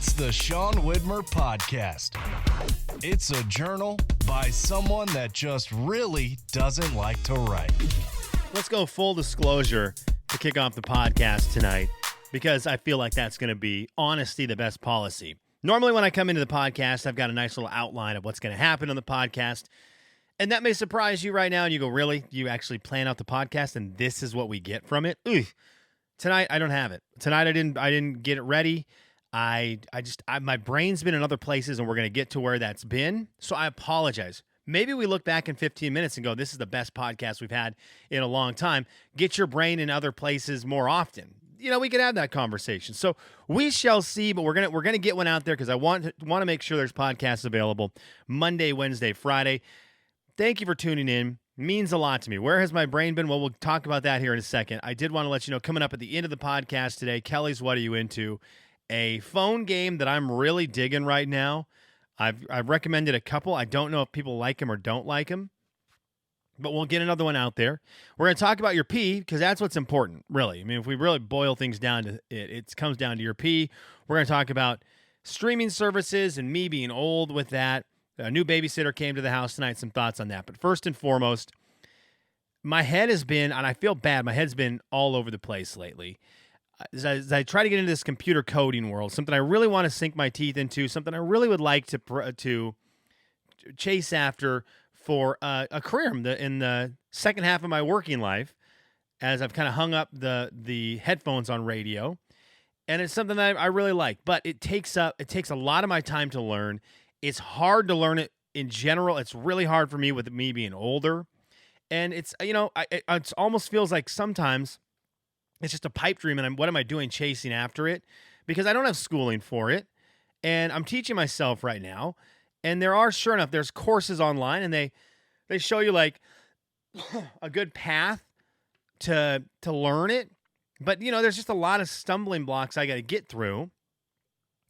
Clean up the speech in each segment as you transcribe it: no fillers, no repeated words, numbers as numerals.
It's the Sean Widmer Podcast. It's a journal by someone that just really doesn't like to write. Let's go full disclosure to kick off the podcast tonight, because I feel like that's going to be honesty, the best policy. Normally when I come into the podcast, I've got a nice little outline of what's going to happen on the podcast. And that may surprise you right now. And you go, really? You actually plan out the podcast and this is what we get from it? Ugh. Tonight, I don't have it. Tonight, I didn't get it ready. My brain's been in other places, and we're going to get to where that's been. So I apologize. Maybe we look back in 15 minutes and go, this is the best podcast we've had in a long time. Get your brain in other places more often. We could have that conversation. So we shall see, but we're gonna get one out there because I want to make sure there's podcasts available Monday, Wednesday, Friday. Thank you for tuning in. Means a lot to me. Where has my brain been? Well, we'll talk about that here in a second. I did want to let you know, coming up at the end of the podcast today, Kelly's What Are You Into? A phone game that I'm really digging right now. I've recommended a couple. I don't know if people like them or don't like them, but we'll get another one out there. We're going to talk about your pee because that's what's important, really. I mean, if we really boil things down to it comes down to your pee. We're going to talk about streaming services and me being old with that. A new babysitter came to the house tonight. Some thoughts on that. But first and foremost, my head has been, and I feel bad, my head's been all over the place lately. As I try to get into this computer coding world, something I really want to sink my teeth into, something I really would like to chase after for a career in the second half of my working life, as I've kind of hung up the headphones on radio, and it's something that I really like. But it takes a lot of my time to learn. It's hard to learn it in general. It's really hard for me with me being older, and it's it almost feels like sometimes it's just a pipe dream, and what am I doing chasing after it? Because I don't have schooling for it, and I'm teaching myself right now. And sure enough, there's courses online, and they show you like a good path to learn it. But there's just a lot of stumbling blocks I got to get through.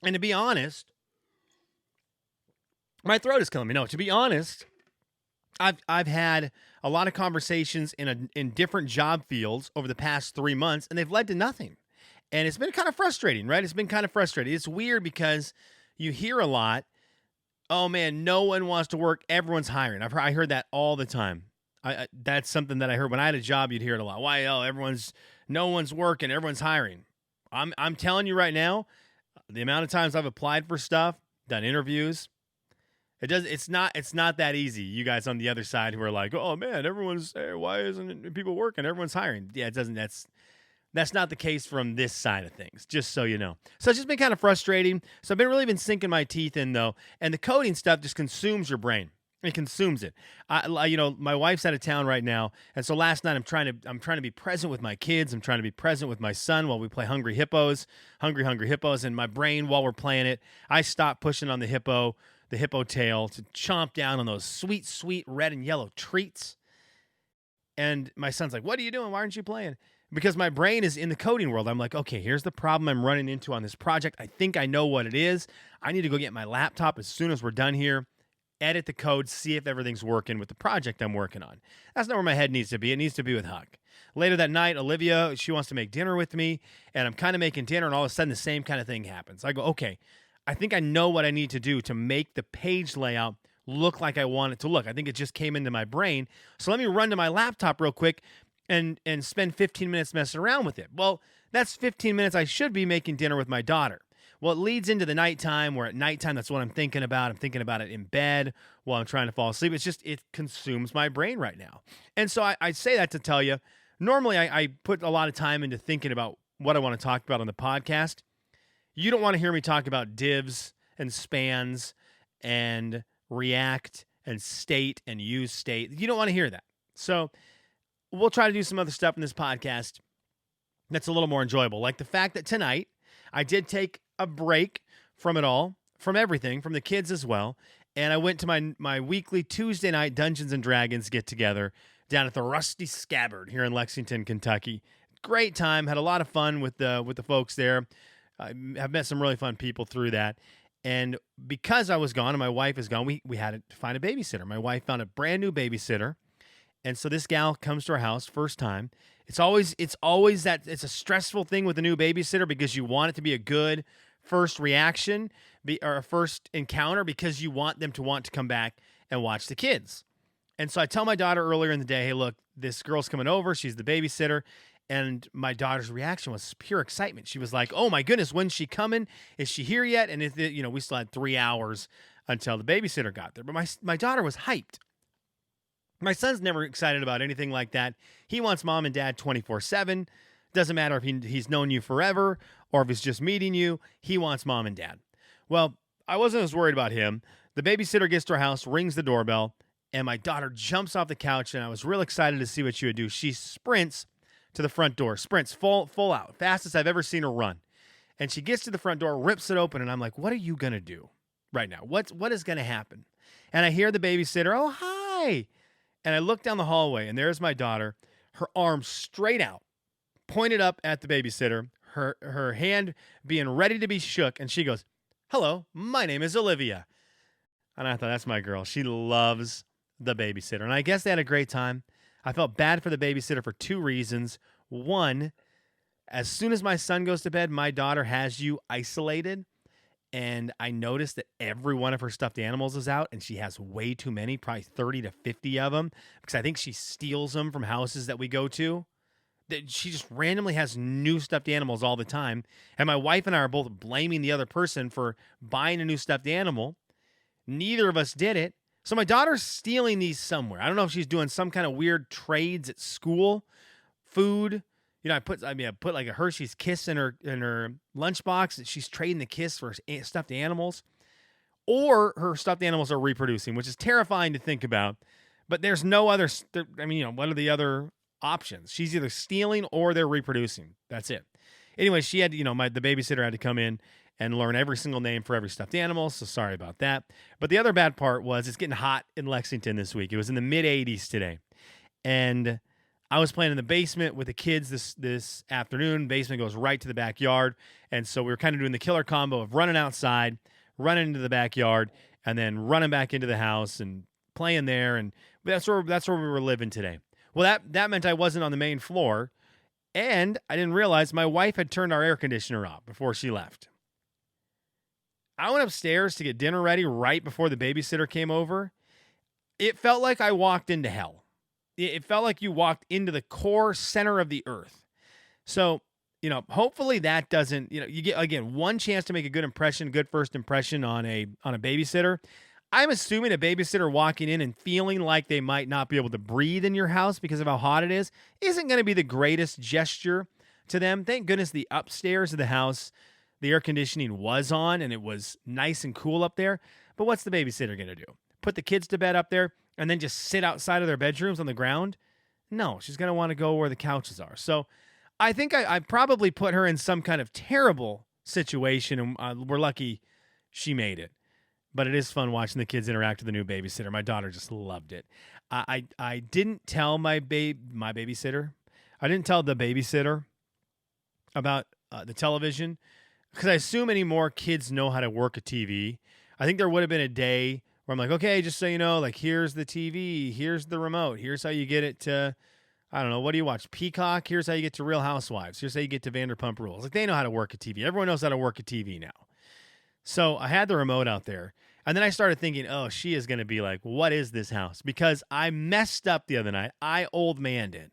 And to be honest, my throat is killing me. No, to be honest, I've had a lot of conversations in different job fields over the past 3 months, and they've led to nothing. And it's been kind of frustrating, right? It's been kind of frustrating. It's weird because you hear a lot, oh man, no one wants to work, everyone's hiring. I heard that all the time. That's something that I heard when I had a job. You'd hear it a lot. Why? No one's working, everyone's hiring. I'm telling you right now, the amount of times I've applied for stuff, done interviews, it's not that easy. You guys on the other side who are like, oh man, why isn't people working? Everyone's hiring. Yeah, that's not the case from this side of things, just so you know. So it's just been kind of frustrating. So I've really been sinking my teeth in though. And the coding stuff just consumes your brain. It consumes it. My wife's out of town right now. And so last night I'm trying to be present with my kids. I'm trying to be present with my son while we play Hungry Hippos. And my brain, while we're playing it, I stop pushing on the hippo tail to chomp down on those sweet, sweet red and yellow treats. And my son's like, what are you doing? Why aren't you playing? Because my brain is in the coding world. I'm like, okay, here's the problem I'm running into on this project. I think I know what it is. I need to go get my laptop as soon as we're done here, edit the code, see if everything's working with the project I'm working on. That's not where my head needs to be. It needs to be with Huck. Later that night, Olivia, she wants to make dinner with me, and I'm kind of making dinner, and all of a sudden the same kind of thing happens. I go, okay, I think I know what I need to do to make the page layout look like I want it to look. I think it just came into my brain. So let me run to my laptop real quick and spend 15 minutes messing around with it. Well, that's 15 minutes I should be making dinner with my daughter. Well, it leads into the nighttime, where at nighttime, that's what I'm thinking about. I'm thinking about it in bed while I'm trying to fall asleep. It consumes my brain right now. And so I say that to tell you, normally I put a lot of time into thinking about what I want to talk about on the podcast. You don't want to hear me talk about divs and spans and React and state and use state. You don't want to hear that. So we'll try to do some other stuff in this podcast that's a little more enjoyable. Like the fact that tonight I did take a break from it all, from everything, from the kids as well. And I went to my weekly Tuesday night Dungeons and Dragons get together down at the Rusty Scabbard here in Lexington, Kentucky. Great time. Had a lot of fun with the folks there. I've met some really fun people through that. And because I was gone and my wife is gone, we had to find a babysitter. My wife found a brand new babysitter. And so this gal comes to our house first time. It's always that it's a stressful thing with a new babysitter because you want it to be a good first reaction or a first encounter because you want them to want to come back and watch the kids. And so I tell my daughter earlier in the day, hey, look, this girl's coming over. She's the babysitter. And my daughter's reaction was pure excitement. She was like, oh my goodness, when's she coming? Is she here yet? And we still had 3 hours until the babysitter got there. But my daughter was hyped. My son's never excited about anything like that. He wants mom and dad 24/7. Doesn't matter if he's known you forever or if he's just meeting you. He wants mom and dad. Well, I wasn't as worried about him. The babysitter gets to our house, rings the doorbell, and my daughter jumps off the couch, and I was real excited to see what she would do. She sprints to the front door, sprints full out, fastest I've ever seen her run. And she gets to the front door, rips it open, and I'm like, what are you going to do right now? What is going to happen? And I hear the babysitter, oh, hi. And I look down the hallway, and there's my daughter, her arm straight out, pointed up at the babysitter, her hand being ready to be shook, and she goes, hello, my name is Olivia. And I thought, that's my girl. She loves the babysitter. And I guess they had a great time. I felt bad for the babysitter for 2 reasons. One, as soon as my son goes to bed, my daughter has you isolated. And I noticed that every one of her stuffed animals is out, and she has way too many, probably 30 to 50 of them, because I think she steals them from houses that we go to. She just randomly has new stuffed animals all the time. And my wife and I are both blaming the other person for buying a new stuffed animal. Neither of us did it. So my daughter's stealing these somewhere. I don't know if she's doing some kind of weird trades at school, food. I put like a Hershey's Kiss in her lunchbox. She's trading the Kiss for stuffed animals, or her stuffed animals are reproducing, which is terrifying to think about. But there's no other. What are the other options? She's either stealing or they're reproducing. That's it. Anyway, she had, the babysitter had to come in and learn every single name for every stuffed animal. So sorry about that. But the other bad part was it's getting hot in Lexington this week. It was in the mid 80s today, and I was playing in the basement with the kids this afternoon. Basement goes right to the backyard. And so we were kind of doing the killer combo of running outside, running into the backyard, and then running back into the house and playing there. And that's where we were living today. Well, that meant I wasn't on the main floor, and I didn't realize my wife had turned our air conditioner off before she left. I went upstairs to get dinner ready right before the babysitter came over. It felt like I walked into hell. It felt like you walked into the core center of the earth. So, hopefully that doesn't, you get, again, one chance to make a good first impression on a babysitter. I'm assuming a babysitter walking in and feeling like they might not be able to breathe in your house because of how hot it is isn't going to be the greatest gesture to them. Thank goodness the upstairs of the house, the air conditioning was on and it was nice and cool up there. But what's the babysitter going to do? Put the kids to bed up there and then just sit outside of their bedrooms on the ground? No, she's going to want to go where the couches are. So I think I probably put her in some kind of terrible situation, and we're lucky she made it. But it is fun watching the kids interact with the new babysitter. My daughter just loved it. I didn't tell my babysitter. I didn't tell the babysitter about the television because I assume any more kids know how to work a TV. I think there would have been a day where I'm like, okay, just so you know, like, here's the TV, here's the remote, here's how you get it to, I don't know, what do you watch? Peacock? Here's how you get to Real Housewives. Here's how you get to Vanderpump Rules. Like, they know how to work a TV. Everyone knows how to work a TV now. So I had the remote out there, and then I started thinking, oh, she is going to be like, what is this house? Because I messed up the other night. I old man did.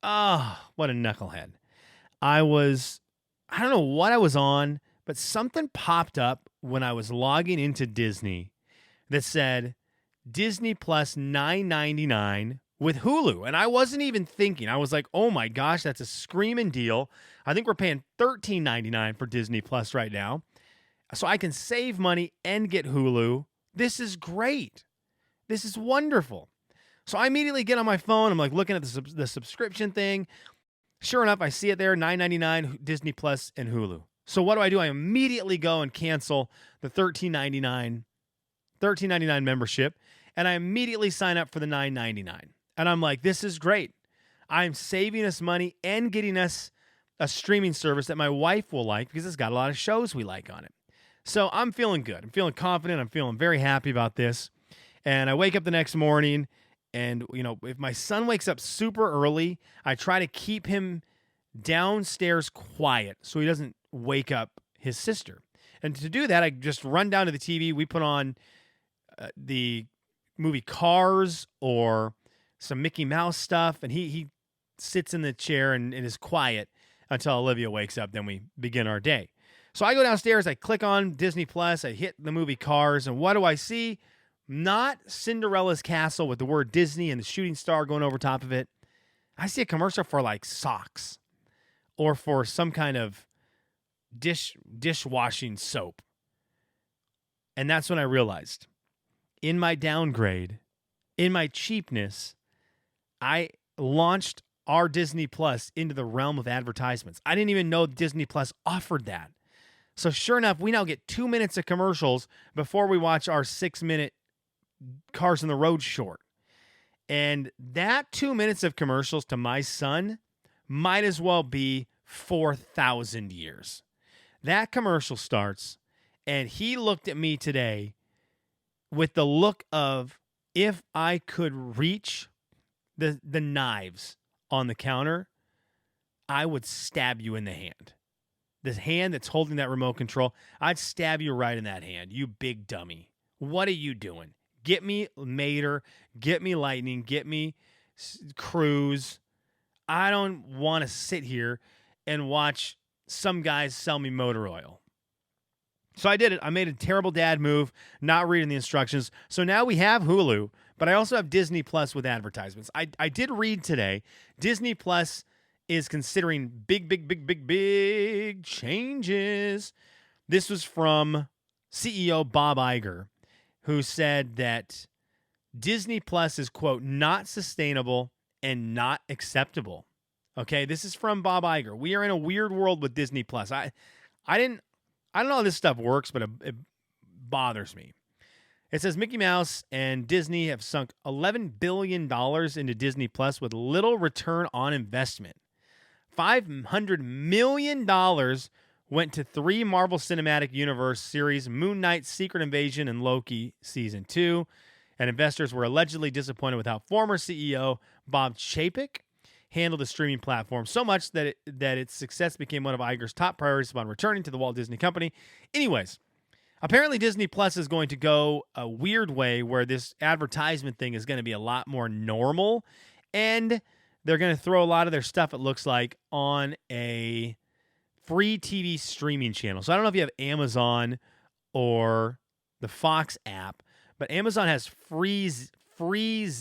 Oh, what a knucklehead. I don't know what I was on, but something popped up when I was logging into Disney that said Disney Plus $9.99 with Hulu. And I wasn't even thinking. I was like, oh my gosh, that's a screaming deal. I think we're paying $13.99 for Disney Plus right now. So I can save money and get Hulu. This is great. This is wonderful. So I immediately get on my phone. I'm like looking at the subscription thing. Sure enough, I see it there, $9.99, Disney Plus and Hulu. So what do? I immediately go and cancel the $13.99 membership, and I immediately sign up for the $9.99. And I'm like, this is great. I'm saving us money and getting us a streaming service that my wife will like because it's got a lot of shows we like on it. So I'm feeling good. I'm feeling confident. I'm feeling very happy about this. And I wake up the next morning, and if my son wakes up super early, I try to keep him downstairs quiet so he doesn't wake up his sister. And to do that, I just run down to the TV. We put on the movie Cars or some Mickey Mouse stuff, and he sits in the chair and is quiet until Olivia wakes up. Then we begin our day. So I go downstairs, I click on Disney Plus, I hit the movie Cars, and what do I see? Not Cinderella's castle with the word Disney and the shooting star going over top of it. I see a commercial for like socks or for some kind of dishwashing soap. And that's when I realized, in my downgrade, in my cheapness, I launched our Disney Plus into the realm of advertisements. I didn't even know Disney Plus offered that. So sure enough, we now get 2 minutes of commercials before we watch our 6-minute Cars on the Road short. And that 2 minutes of commercials to my son might as well be 4,000 years. That commercial starts, and he looked at me today with the look of, if I could reach the knives on the counter, I would stab you in the hand. The hand that's holding that remote control, I'd stab you right in that hand, you big dummy. What are you doing? Get me Mater, get me Lightning, get me Cruise. I don't want to sit here and watch some guys sell me motor oil. So I did it. I made a terrible dad move, not reading the instructions. So now we have Hulu, but I also have Disney Plus with advertisements. I did read today, Disney Plus is considering big changes. This was from CEO Bob Iger, who said that Disney Plus is, quote, not sustainable and not acceptable. Okay, this is from Bob Iger. We are in a weird world with Disney Plus. I don't know how this stuff works, but it bothers me. It says Mickey Mouse and Disney have sunk $11 billion into Disney Plus with little return on investment. $500 million went to 3 Marvel Cinematic Universe series, Moon Knight, Secret Invasion, and Loki Season 2. And investors were allegedly disappointed with how former CEO Bob Chapek handled the streaming platform so much that its success became one of Iger's top priorities upon returning to the Walt Disney Company. Anyways, apparently Disney Plus is going to go a weird way where this advertisement thing is going to be a lot more normal, and they're going to throw a lot of their stuff, it looks like, on a free TV streaming channel. So I don't know if you have Amazon or the Fox app, but Amazon has Freevee,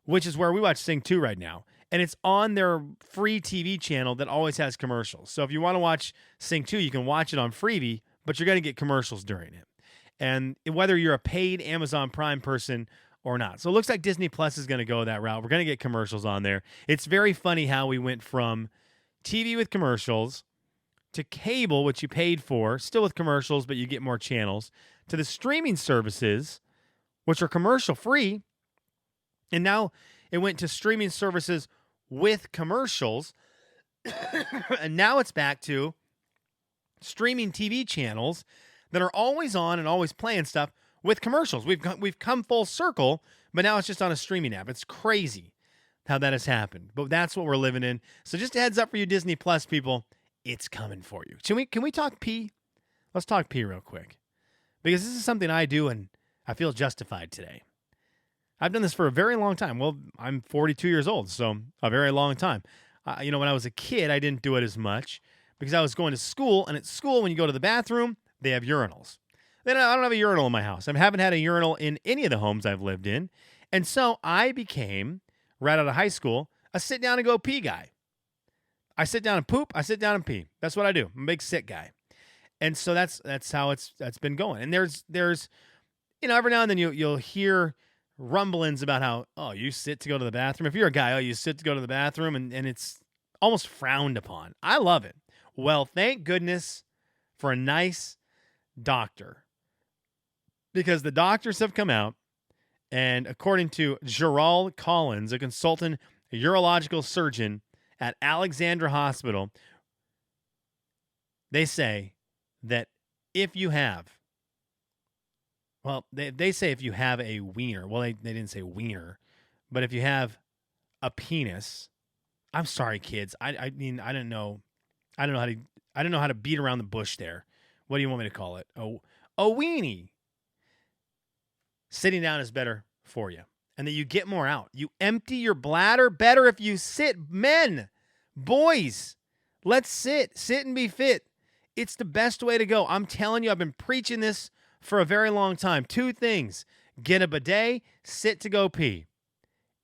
which is where we watch Sing 2 right now. And it's on their free TV channel that always has commercials. So if you want to watch Sing 2, you can watch it on Freevee, but you're going to get commercials during it. And whether you're a paid Amazon Prime person or not. So it looks like Disney Plus is going to go that route. We're going to get commercials on there. It's very funny how we went from TV with commercials to cable, which you paid for, still with commercials, but you get more channels, to the streaming services, which are commercial free. And now it went to streaming services with commercials. And now it's back to streaming TV channels that are always on and always playing stuff with commercials. We've come full circle, but now it's just on a streaming app. It's crazy how that has happened. But that's what we're living in. So just a heads up for you Disney Plus people, it's coming for you. Can we talk P? Let's talk P real quick. Because this is something I do and I feel justified today. I've done this for a very long time. Well, I'm 42 years old, so a very long time. When I was a kid, I didn't do it as much because I was going to school, and at school, when you go to the bathroom, they have urinals. Then I don't have a urinal in my house. I haven't had a urinal in any of the homes I've lived in. And so I became, right out of high school, a sit down and go pee guy. I sit down and poop, I sit down and pee. That's what I do. I'm a big sit guy. And so that's how that's been going. And there's every now and then you'll hear rumblings about how, oh, you sit to go to the bathroom. If you're a guy, oh, you sit to go to the bathroom, and it's almost frowned upon. I love it. Well, thank goodness for a nice doctor. Because the doctors have come out, and according to Gerald Collins, a consultant urological surgeon at Alexandra Hospital, they say that if you have, they say if you have a wiener, well, they didn't say wiener, but if you have a penis, I'm sorry, kids, I mean, I don't know I don't know how to beat around the bush there. What do you want me to call it? A weenie. Sitting down is better for you. And that you get more out. You empty your bladder better if you sit. Men, boys, let's sit. Sit and be fit. It's the best way to go. I'm telling you, I've been preaching this for a very long time. 2 things. Get a bidet, sit to go pee.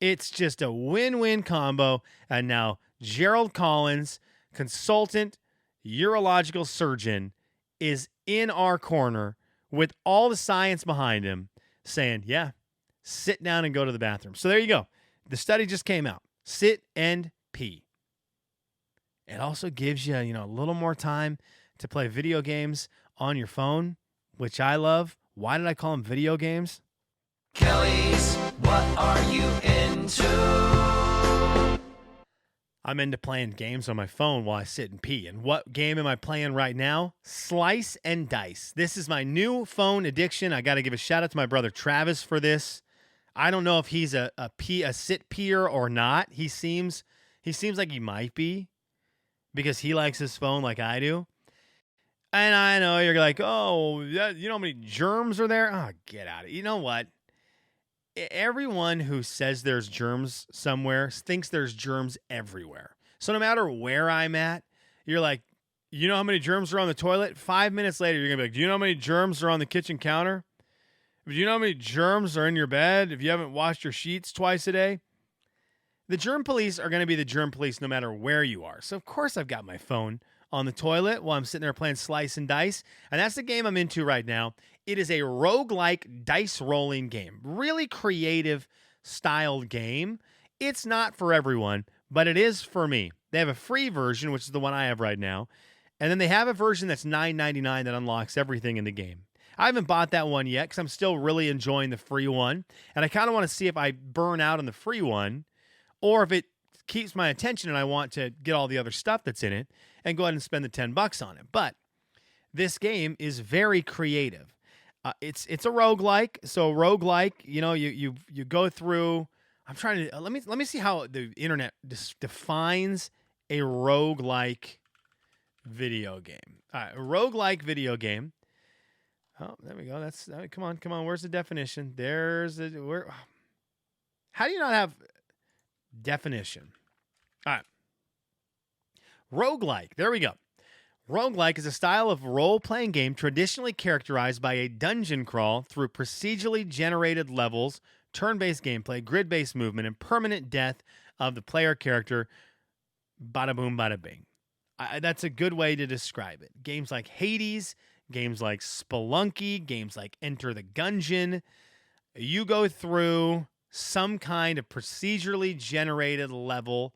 It's just a win-win combo. And now Gerald Collins, consultant, urological surgeon, is in our corner with all the science behind him saying, yeah, sit down and go to the bathroom. So there you go. The study just came out. Sit and pee. It also gives you, a little more time to play video games on your phone, which I love. Why did I call them video games? Kelly's, what are you into? I'm into playing games on my phone while I sit and pee. And what game am I playing right now? Slice and Dice. This is my new phone addiction. I got to give a shout out to my brother Travis for this. I don't know if he's a sit peer or not. He seems like he might be because he likes his phone like I do. And I know you're like, oh, you know how many germs are there? Oh, get out of it. You know what? Everyone who says there's germs somewhere thinks there's germs everywhere. So no matter where I'm at, you're like, you know how many germs are on the toilet? 5 minutes later, you're going to be like, do you know how many germs are on the kitchen counter? Do you know how many germs are in your bed if you haven't washed your sheets twice a day? The germ police are going to be the germ police no matter where you are. So, of course, I've got my phone on the toilet while I'm sitting there playing Slice and Dice. And that's the game I'm into right now. It is a roguelike dice rolling game. Really creative styled game. It's not for everyone, but it is for me. They have a free version, which is the one I have right now. And then they have a version that's $9.99 that unlocks everything in the game. I haven't bought that one yet because I'm still really enjoying the free one. And I kind of want to see if I burn out on the free one or if it keeps my attention and I want to get all the other stuff that's in it and go ahead and spend the $10 on it. But this game is very creative. It's a roguelike. So roguelike, you go through. I'm trying to let me see how the internet defines a roguelike video game. All right, a roguelike video game. Oh, there we go. Come on. Where's the definition? How do you not have definition? All right. Roguelike. There we go. Roguelike is a style of role-playing game traditionally characterized by a dungeon crawl through procedurally generated levels, turn-based gameplay, grid-based movement, and permanent death of the player character. Bada boom, bada bing. That's a good way to describe it. Games like Hades, games like Spelunky, games like Enter the Gungeon. You go through some kind of procedurally generated level,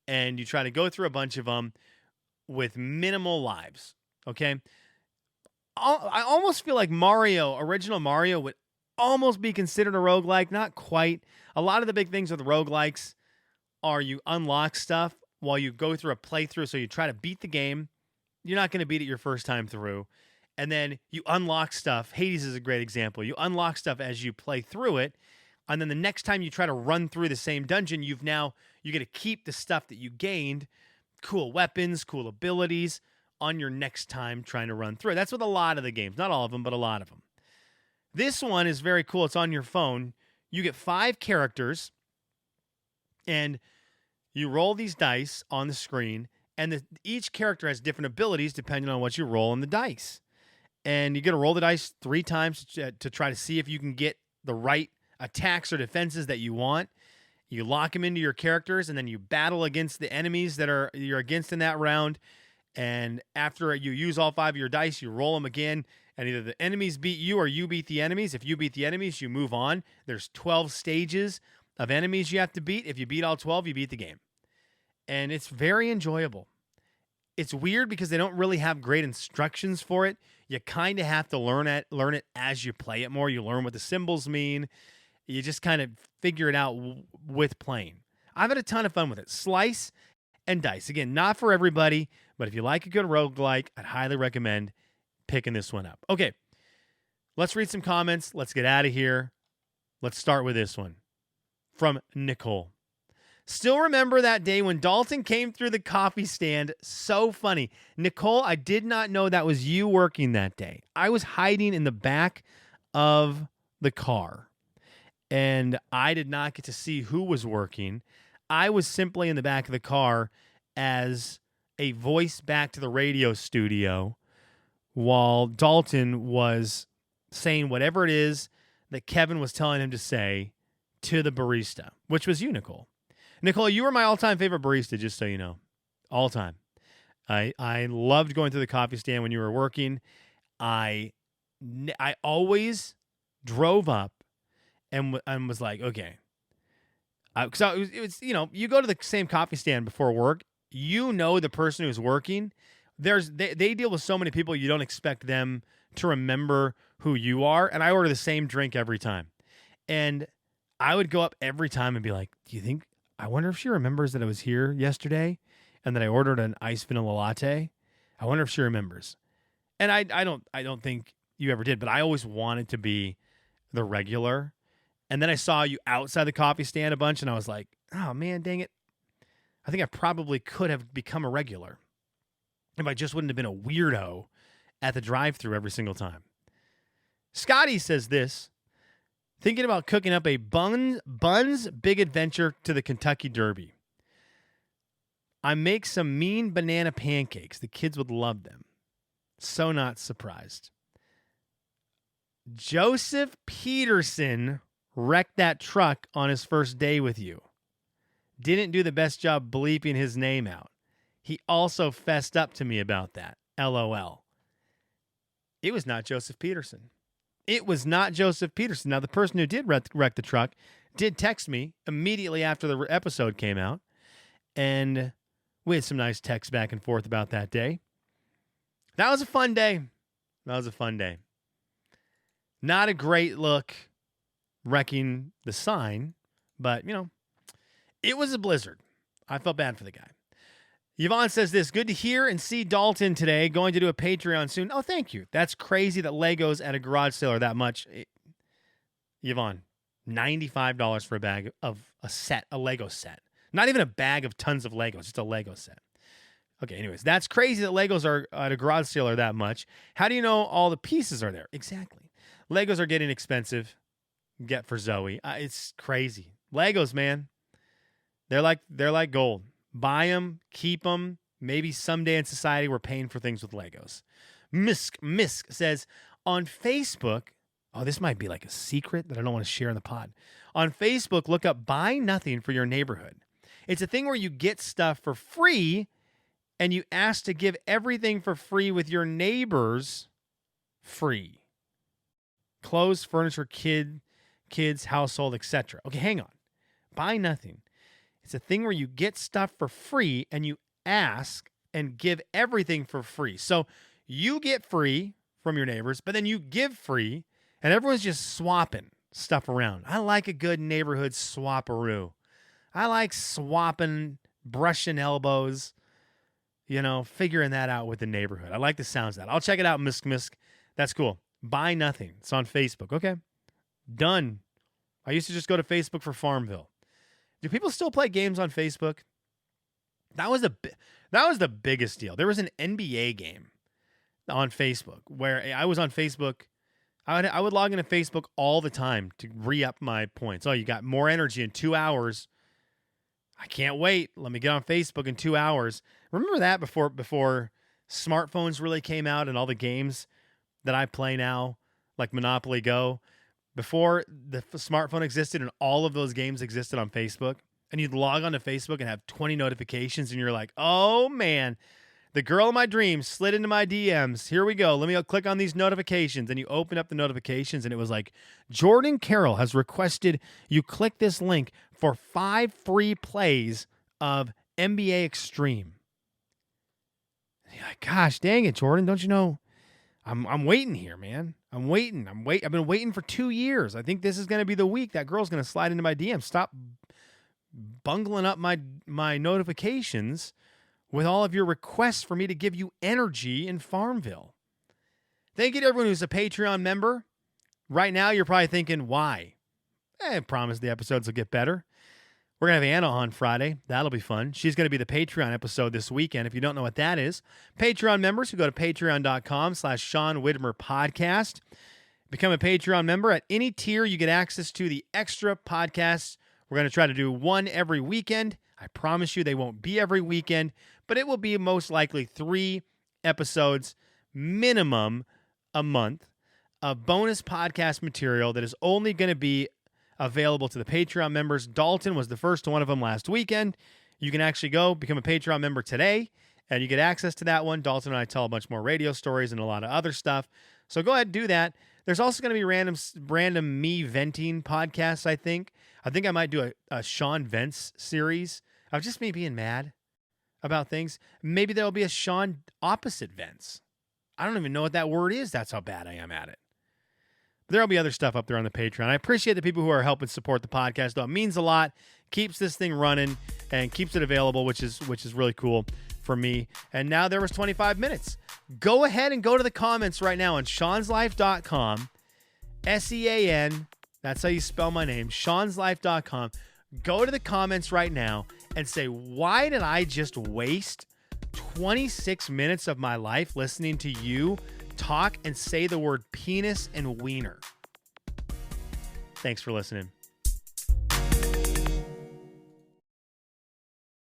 and you try to go through a bunch of them with minimal lives, okay? I almost feel like original Mario would almost be considered a roguelike. Not quite. A lot of the big things with roguelikes are you unlock stuff while you go through a playthrough, so you try to beat the game. You're not going to beat it your first time through. And then you unlock stuff. Hades is a great example. You unlock stuff as you play through it, and then the next time you try to run through the same dungeon, you get to keep the stuff that you gained, cool weapons, cool abilities, on your next time trying to run through. That's with a lot of the games. Not all of them, but a lot of them. This one is very cool. It's on your phone. You get 5 characters, and you roll these dice on the screen, and each character has different abilities depending on what you roll on the dice. And you get to roll the dice 3 times to try to see if you can get the right attacks or defenses that you want. You lock them into your characters, and then you battle against the enemies that you're against in that round. And after you use all 5 of your dice, you roll them again, and either the enemies beat you or you beat the enemies. If you beat the enemies, you move on. There's 12 stages of enemies you have to beat. If you beat all 12, you beat the game. And it's very enjoyable. It's weird because they don't really have great instructions for it. You kind of have to learn it as you play it more. You learn what the symbols mean. You just kind of figure it out with playing. I've had a ton of fun with it. Slice and Dice. Again, not for everybody, but if you like a good roguelike, I'd highly recommend picking this one up. Okay, let's read some comments. Let's get out of here. Let's start with this one from Nicole. Still remember that day when Dalton came through the coffee stand. So funny. Nicole, I did not know that was you working that day. I was hiding in the back of the car, and I did not get to see who was working. I was simply in the back of the car as a voice back to the radio studio while Dalton was saying whatever it is that Kevin was telling him to say to the barista, which was you, Nicole. Nicole, you were my all-time favorite barista, just so you know. All time. I loved going to the coffee stand when you were working. I always drove up and was like, okay. Because it was, you go to the same coffee stand before work. You know the person who's working. They deal with so many people, you don't expect them to remember who you are. And I order the same drink every time. And I would go up every time and be like, I wonder if she remembers that I was here yesterday and that I ordered an iced vanilla latte. I wonder if she remembers. And I don't think you ever did, but I always wanted to be the regular. And then I saw you outside the coffee stand a bunch, and I was like, oh, man, dang it. I think I probably could have become a regular if I just wouldn't have been a weirdo at the drive-thru every single time. Scotty says this, thinking about cooking up a Buns Big Adventure to the Kentucky Derby. I make some mean banana pancakes. The kids would love them. So not surprised. Joseph Peterson wrecked that truck on his first day with you. Didn't do the best job bleeping his name out. He also fessed up to me about that. LOL. It was not Joseph Peterson. It was not Joseph Peterson. Now, the person who did wreck the truck did text me immediately after the episode came out, and we had some nice texts back and forth about that day. That was a fun day. Not a great look wrecking the sign, but, it was a blizzard. I felt bad for the guy. Yvonne says this, good to hear and see Dalton today, going to do a Patreon soon. Oh, thank you. That's crazy that Legos at a garage sale are that much. Yvonne, $95 for a bag of a Lego set. Not even a bag of tons of Legos, just a Lego set. Okay, anyways, that's crazy that Legos are at a garage sale are that much. How do you know all the pieces are there? Exactly. Legos are getting expensive. Get for Zoe. It's crazy. Legos, man. They're like gold. Buy them, keep them. Maybe someday in society we're paying for things with Legos. Misk says, on Facebook, oh, this might be like a secret that I don't want to share in the pod. On Facebook, look up Buy Nothing for your neighborhood. It's a thing where you get stuff for free and you ask to give everything for free with your neighbors free. Clothes, furniture, kids, household, etc. Okay, hang on. Buy Nothing. It's a thing where you get stuff for free and you ask and give everything for free. So you get free from your neighbors, but then you give free and everyone's just swapping stuff around. I like a good neighborhood swapperoo. I like swapping, brushing elbows, figuring that out with the neighborhood. I like the sounds of that. I'll check it out, Misk. That's cool. Buy Nothing. It's on Facebook. Okay. Done. I used to just go to Facebook for Farmville. Do people still play games on Facebook? That was the biggest deal. There was an NBA game on Facebook where I was on Facebook. I would log into Facebook all the time to re-up my points. Oh, you got more energy in 2 hours. I can't wait. Let me get on Facebook in 2 hours. Remember that before smartphones really came out and all the games that I play now, like Monopoly Go, before the smartphone existed and all of those games existed on Facebook, and you'd log onto Facebook and have 20 notifications, and you're like, oh, man, the girl of my dreams slid into my DMs. Here we go. Let me click on these notifications. And you open up the notifications, and it was like, Jordan Carroll has requested you click this link for 5 free plays of NBA Extreme. And you're like, gosh, dang it, Jordan. Don't you know? I'm waiting here, man. I'm waiting. I've been waiting for 2 years. I think this is going to be the week that girl's going to slide into my DM. Stop bungling up my notifications with all of your requests for me to give you energy in Farmville. Thank you to everyone who's a Patreon member. Right now, you're probably thinking, why? I promise the episodes will get better. We're going to have Anna on Friday. That'll be fun. She's going to be the Patreon episode this weekend. If you don't know what that is, Patreon members who go to patreon.com/Sean Widmer podcast. Become a Patreon member. At any tier, you get access to the extra podcasts. We're going to try to do one every weekend. I promise you they won't be every weekend, but it will be most likely 3 episodes minimum a month of bonus podcast material that is only going to be available to the Patreon members. Dalton was the first one of them last weekend. You can actually go become a Patreon member today, and you get access to that one. Dalton and I tell a bunch more radio stories and a lot of other stuff. So go ahead and do that. There's also going to be random me venting podcasts, I think. I think I might do a Sean Vents series of just me being mad about things. Maybe there'll be a Sean opposite Vents. I don't even know what that word is. That's how bad I am at it. There'll be other stuff up there on the Patreon. I appreciate the people who are helping support the podcast, though. It means a lot. Keeps this thing running and keeps it available, which is really cool for me. And now there was 25 minutes. Go ahead and go to the comments right now on seanslife.com. SEAN, that's how you spell my name, seanslife.com. Go to the comments right now and say, why did I just waste 26 minutes of my life listening to you talk and say the word penis and wiener? Thanks for listening.